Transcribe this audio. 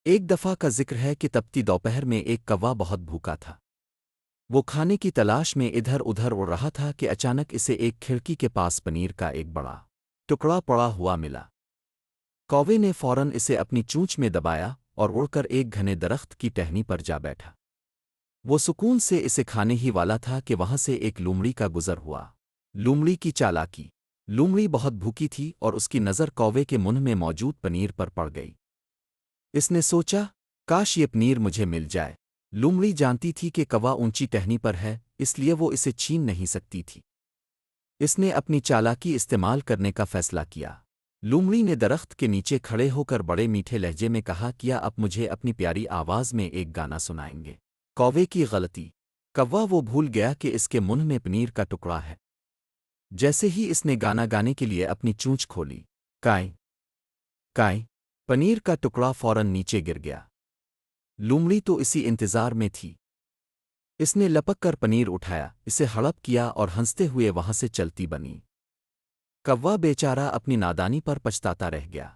ایک دفعہ کا ذکر ہے کہ تپتی دوپہر میں ایک کوا بہت بھوکا تھا۔ وہ کھانے کی تلاش میں ادھر ادھر اڑ رہا تھا کہ اچانک اسے ایک کھڑکی کے پاس پنیر کا ایک بڑا ٹکڑا پڑا ہوا ملا۔ کوے نے فوراً اسے اپنی چونچ میں دبایا اور اڑ کر ایک گھنے درخت کی ٹہنی پر جا بیٹھا۔ وہ سکون سے اسے کھانے ہی والا تھا کہ وہاں سے ایک لومڑی کا گزر ہوا۔ لومڑی کی چالاکی۔ لومڑی بہت بھوکی تھی اور اس کی نظر کوے کے منہ میں موجود پنیر پر پڑ گئی۔ اس نے سوچا، کاش یہ پنیر مجھے مل جائے۔ لومڑی جانتی تھی کہ کوا اونچی ٹہنی پر ہے، اس لیے وہ اسے چھین نہیں سکتی تھی۔ اس نے اپنی چالاکی استعمال کرنے کا فیصلہ کیا۔ لومڑی نے درخت کے نیچے کھڑے ہو کر بڑے میٹھے لہجے میں کہا، کیا اب مجھے اپنی پیاری آواز میں ایک گانا سنائیں گے؟ کوے کی غلطی۔ کوا وہ بھول گیا کہ اس کے منہ میں پنیر کا ٹکڑا ہے۔ جیسے ہی اس نے گانا گانے کے لیے اپنی چونچ کھولی، کائیں کائیں، پنیر کا ٹکڑا فوراً نیچے گر گیا۔ لومڑی تو اسی انتظار میں تھی۔ اس نے لپک کر پنیر اٹھایا، اسے ہڑپ کیا اور ہنستے ہوئے وہاں سے چلتی بنی۔ کوا بیچارہ اپنی نادانی پر پچھتاتا رہ گیا۔